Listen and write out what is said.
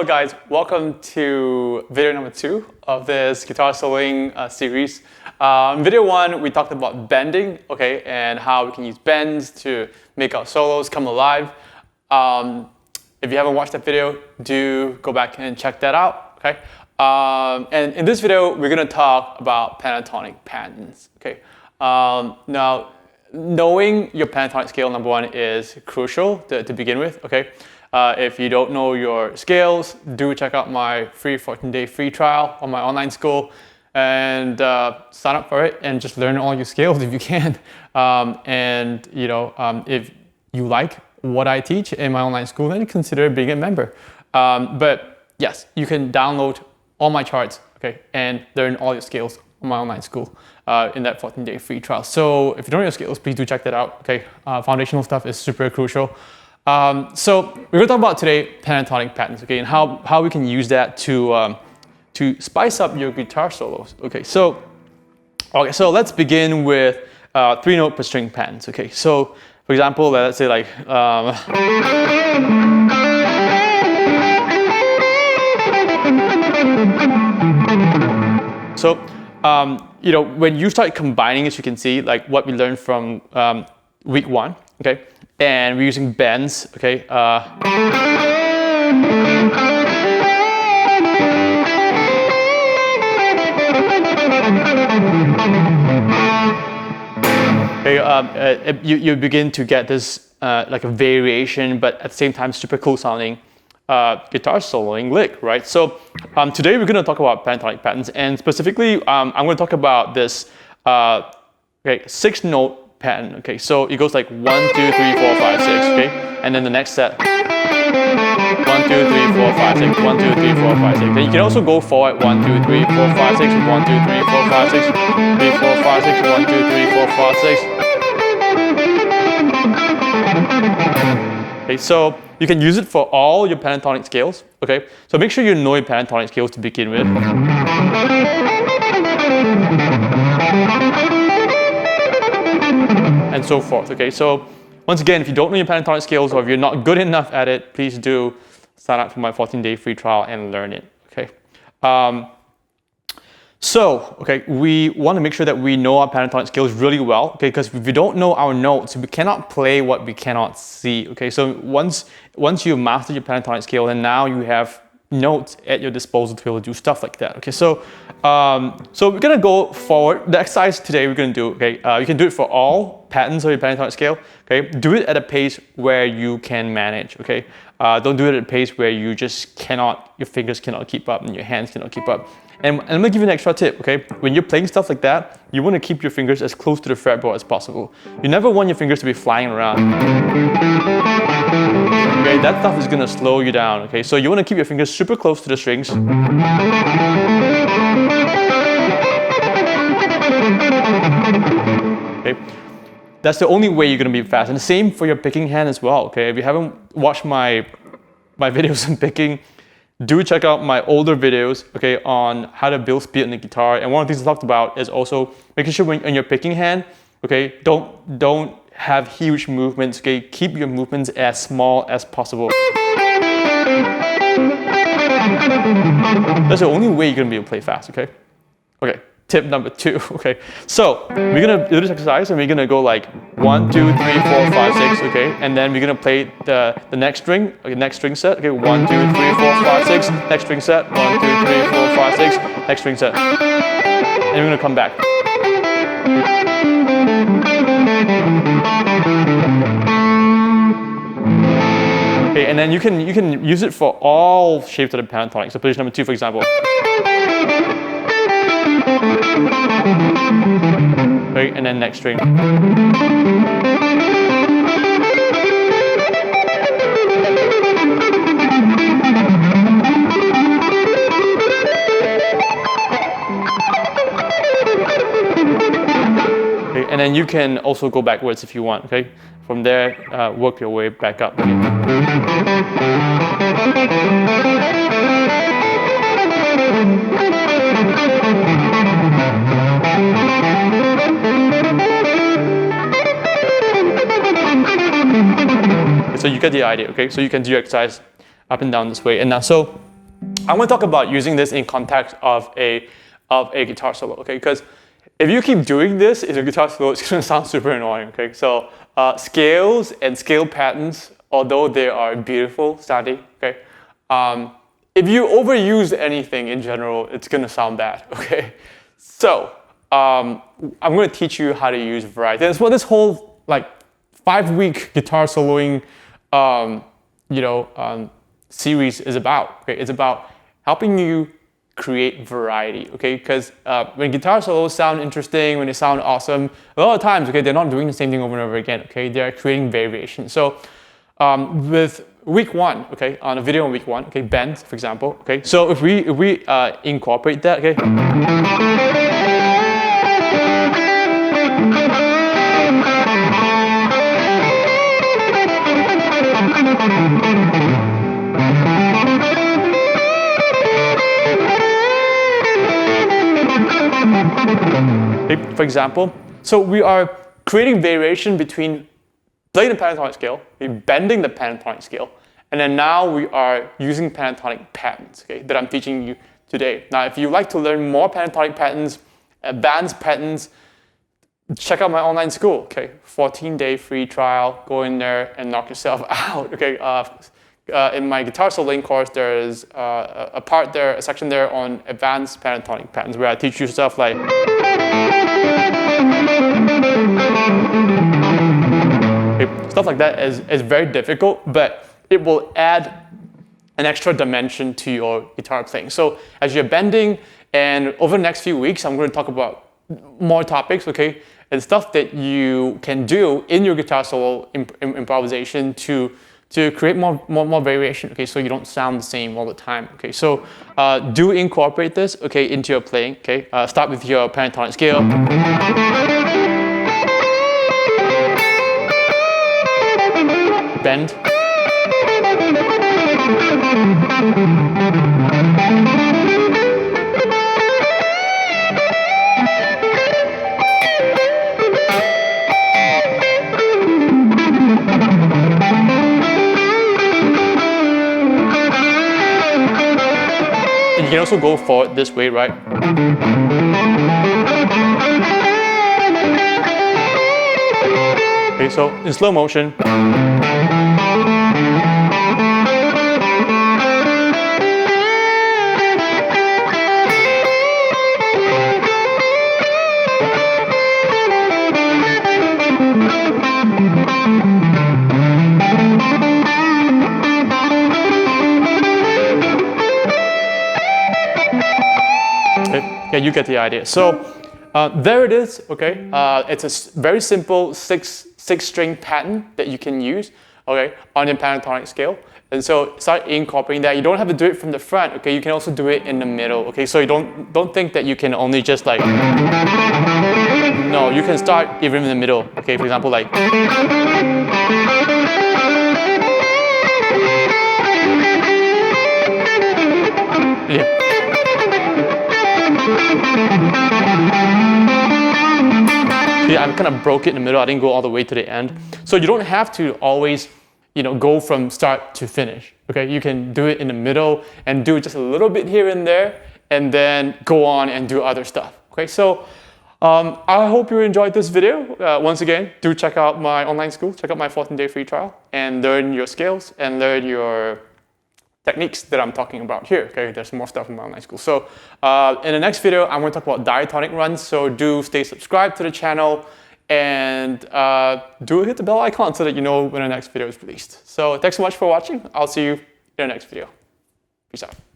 Hello guys, welcome to video number 2 of this guitar soloing series. Video 1, we talked about bending, okay, and how we can use bends to make our solos come alive. If you haven't watched that video, do go back and check that out, okay? And in this video, we're gonna talk about pentatonic patterns, okay? Now, knowing your pentatonic scale, number 1, is crucial to begin with, okay? If you don't know your scales, do check out my free 14-day free trial on my online school and sign up for it and just learn all your scales if you can. If you like what I teach in my online school, then consider being a member. But yes, you can download all my charts, okay, and learn all your scales on my online school in that 14-day free trial. So if you don't know your scales, please do check that out, okay? Foundational stuff is super crucial. So we're going to talk about today pentatonic patterns, okay, and how we can use that to spice up your guitar solos. Okay, so let's begin with 3-note per string patterns. Okay, so for example, let's say like when you start combining, as you can see, like what we learned from week 1, okay. And we're using bends, okay? You begin to get this like a variation, but at the same time super cool sounding guitar soloing lick, right? So today we're going to talk about pentatonic patterns, and specifically I'm going to talk about this 6-note pattern, okay, so it goes like 1, 2, 3, 4, 5, 6, okay, and then the next set 1, 2, 3, 4, 5, 6, 1, 2, 3, 4, 5, 6. And you can also go forward 1, 2, 3, 4, 5, 6, 1, 2, 3, 4, 5, 6, 3, 4, 5, 6, 1, 2, 3, 4, 5, 6. Okay, so you can use it for all your pentatonic scales, okay, so make sure you know your pentatonic scales to begin with. And so forth, okay? So once again, if you don't know your pentatonic scales or if you're not good enough at it, please do sign up for my 14-day free trial and learn it, okay? We want to make sure that we know our pentatonic scales really well, okay? Because if we don't know our notes, we cannot play what we cannot see, okay? So once you master your pentatonic scale, then now you have notes at your disposal to be able to do stuff like that, okay? So we're gonna go forward. The exercise today we're gonna do, okay, you can do it for all patterns of your pentatonic scale, okay? Do it at a pace where you can manage, okay? Don't do it at a pace where you just cannot, your fingers cannot keep up and your hands cannot keep up. And I'm gonna give you an extra tip, okay? When you're playing stuff like that, you wanna keep your fingers as close to the fretboard as possible. You never want your fingers to be flying around. Okay, that stuff is gonna slow you down, okay? So you wanna keep your fingers super close to the strings. Okay, that's the only way you're gonna be fast. And the same for your picking hand as well, okay? If you haven't watched my videos on picking, do check out my older videos, okay, on how to build speed on the guitar. And one of the things I talked about is also making sure when your picking hand, okay, don't have huge movements, okay? Keep your movements as small as possible. That's the only way you're gonna be able to play fast, okay? Okay, tip number 2, okay? So we're gonna do this exercise and we're gonna go like 1, 2, 3, 4, 5, 6, okay? And then we're gonna play the next string, okay, next string set, okay? 1, 2, 3, 4, 5, 6, next string set, 1, 2, 3, 4, 5, 6, next string set. And we're gonna come back. Okay, and then you can use it for all shapes of the pentatonic. So position number 2, for example. Okay, and then next string. Okay, and then you can also go backwards if you want, okay? From there, work your way back up. Okay. So you get the idea, okay? So you can do your exercise up and down this way. And now, so I want to talk about using this in context of a guitar solo, okay? Because if you keep doing this in a guitar solo, it's going to sound super annoying, okay? So scales and scale patterns, although they are beautiful sounding, okay? If you overuse anything in general, it's going to sound bad, okay? So I'm going to teach you how to use variety. That's what this whole 5-week guitar soloing, series is about. Okay, it's about helping you create variety. Okay, because when guitar solos sound interesting, when they sound awesome, a lot of times, okay, they're not doing the same thing over and over again. Okay, they're creating variation. So with week 1, okay, on a video on week 1, okay, bends, for example. Okay, so if we incorporate that, okay. For example, so we are creating variation between playing the pentatonic scale, bending the pentatonic scale, and then now we are using pentatonic patterns, okay, that I'm teaching you today. Now, if you like to learn more pentatonic patterns, advanced patterns, check out my online school, okay, 14-day free trial. Go in there and knock yourself out, okay. In my guitar soloing course, there's a section there on advanced pentatonic patterns where I teach you stuff like stuff like that is very difficult, but it will add an extra dimension to your guitar playing. So as you're bending, and over the next few weeks, I'm going to talk about more topics, okay, and stuff that you can do in your guitar solo improvisation to create more variation, okay, so you don't sound the same all the time, okay. So do incorporate this, okay, into your playing, okay. Start with your pentatonic scale. Bend. And you can also go forward this way, right? Okay, so in slow motion. Yeah, you get the idea. So there it is, okay? It's a very simple six-string pattern that you can use, okay, on your pentatonic scale. And so start incorporating that. You don't have to do it from the front, okay? You can also do it in the middle, okay? So you don't think that you can only just like, no, you can start even in the middle, okay? For example, like, yeah. See, I kind of broke it in the middle. I didn't go all the way to the end. So you don't have to always, go from start to finish. Okay, you can do it in the middle and do just a little bit here and there, and then go on and do other stuff. Okay, so I hope you enjoyed this video. Once again, do check out my online school. Check out my 14-day free trial and learn your scales and learn your techniques that I'm talking about here. Okay, there's more stuff in my online school. So in the next video, I'm going to talk about diatonic runs. So do stay subscribed to the channel and do hit the bell icon so that you know when the next video is released. So thanks so much for watching. I'll see you in the next video. Peace out.